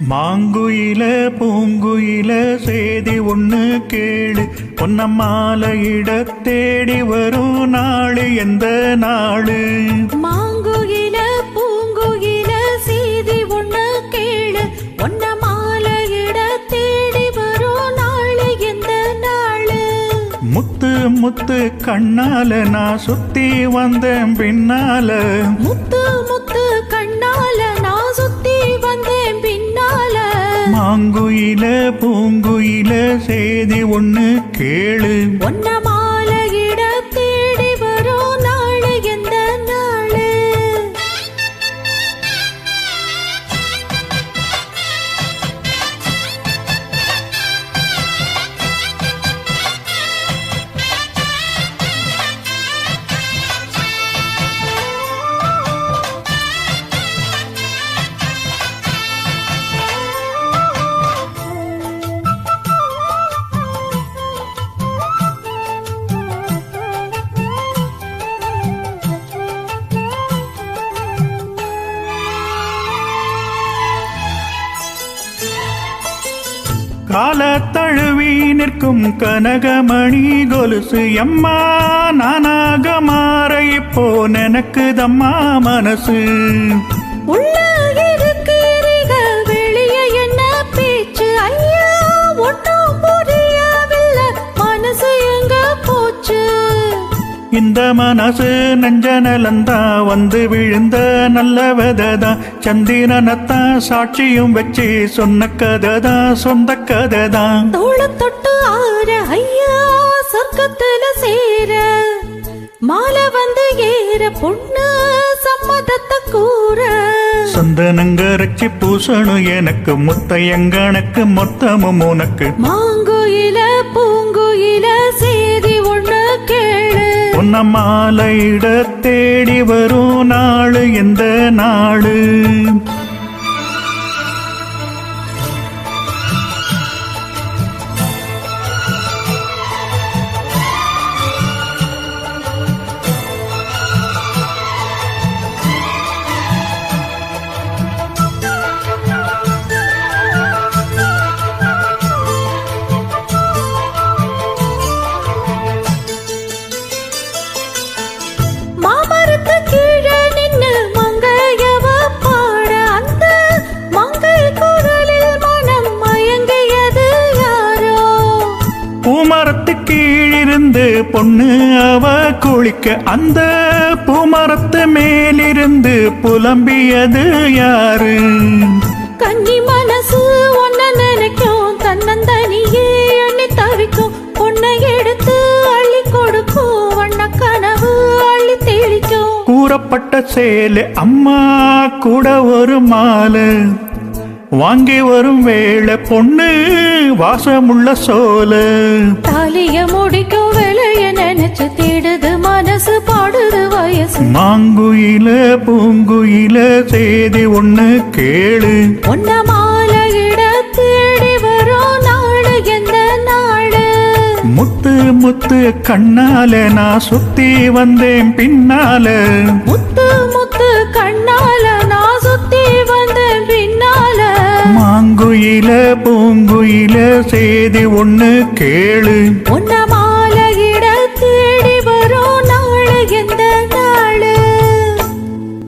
மாங்குயில பூங்குயில செய்தி ஒண்ணு கேளு, பொன்னம்மாலையிட தேடி வரும் நாளு எந்த நாளு? மாங்குயில பூங்குயில செய்தி ஒண்ணு கேளு, பொன்னம்மாலையிட தேடி வரும் நாளு எந்த நாளு? முத்து முத்து கண்ணால நான் சுத்தி வந்தேன் பின்னால, முத்து முத்து கண்ணால நான் சுத்தி வந்தேன் பின்னால. மாங்குயில பூங்குயில செய்தி ஒண்ணு கேளு, பொன்னம்மாலையிட தேடி வரும் நாளு எந்த நாளு? கால தழுவி நிற்கும் கனகமணி கொலுசு எம்மா, நானாக மாற இப்போ நினைக்குதம்மா மனசு. உள்ள இருக்கிறீங்க வெளியே என்ன பேச்சு ஐயா, ஒன்றும் புரியவில்லை மனசு எங்க போச்சு? இந்த மனசு நெஞ்ச நலந்தா வந்து விழுந்த நல்ல வெததான், சந்திரனத்தான் சாட்சியும் வச்சு சொன்ன கதைதான் சொந்த கதைதான். தோள தொட்டு ஆற ஐயா சொர்க்கத்துல சேர, மாலை வந்து ஏற பொண்ணு சம்மதத்தை கூற. சந்தனங்கரைச்சி பூசணும் எனக்கு, முத்தையங்கணக்கு மொத்தமும் உனக்கு. மாங்குயில பூங்குயில செய்தி ஒண்ணு கேளு, பொன்னம்மாலையிட தேடி வரும் நாளு எந்த நாளு? கீழிருந்து பொண்ணு அவ குளிக்க, அந்த பூமரத்து மேலிருந்து புலம்பியது யாரு? கன்னி மனசு ஒன்ன நினைக்கும், தன்னந்தனியே எண்ணி தவிக்கும், பொண்ணை எடுத்து அள்ளி கொடுக்கும், வண்ண கனவு அள்ளி தெளிக்கும். கூறப்பட்ட சேலை அம்மா கூட ஒரு மாலை, வாங்கி வரும் வேளை பொண்ணு வாசமுள்ள சோல. தாலிய முடிக்கும் வேலைய நினைச்சு தேடுது மனசு, பாடுது வயசு. மாங்குயில பூங்குயில செய்தி ஒண்ணு கேளு, பொன்னம்மாலையிட தேடி வரும் நாளு எந்த நாளு? முத்து முத்து கண்ணால நான் சுத்தி வந்தேன் பின்னால, முத்து முத்து கண்ணால நான் சுத்தி வந்தேன் பின்னால. மாங்குயில பூங்குயில செய்தி ஒண்ணு கேளு, பொன்னம்மா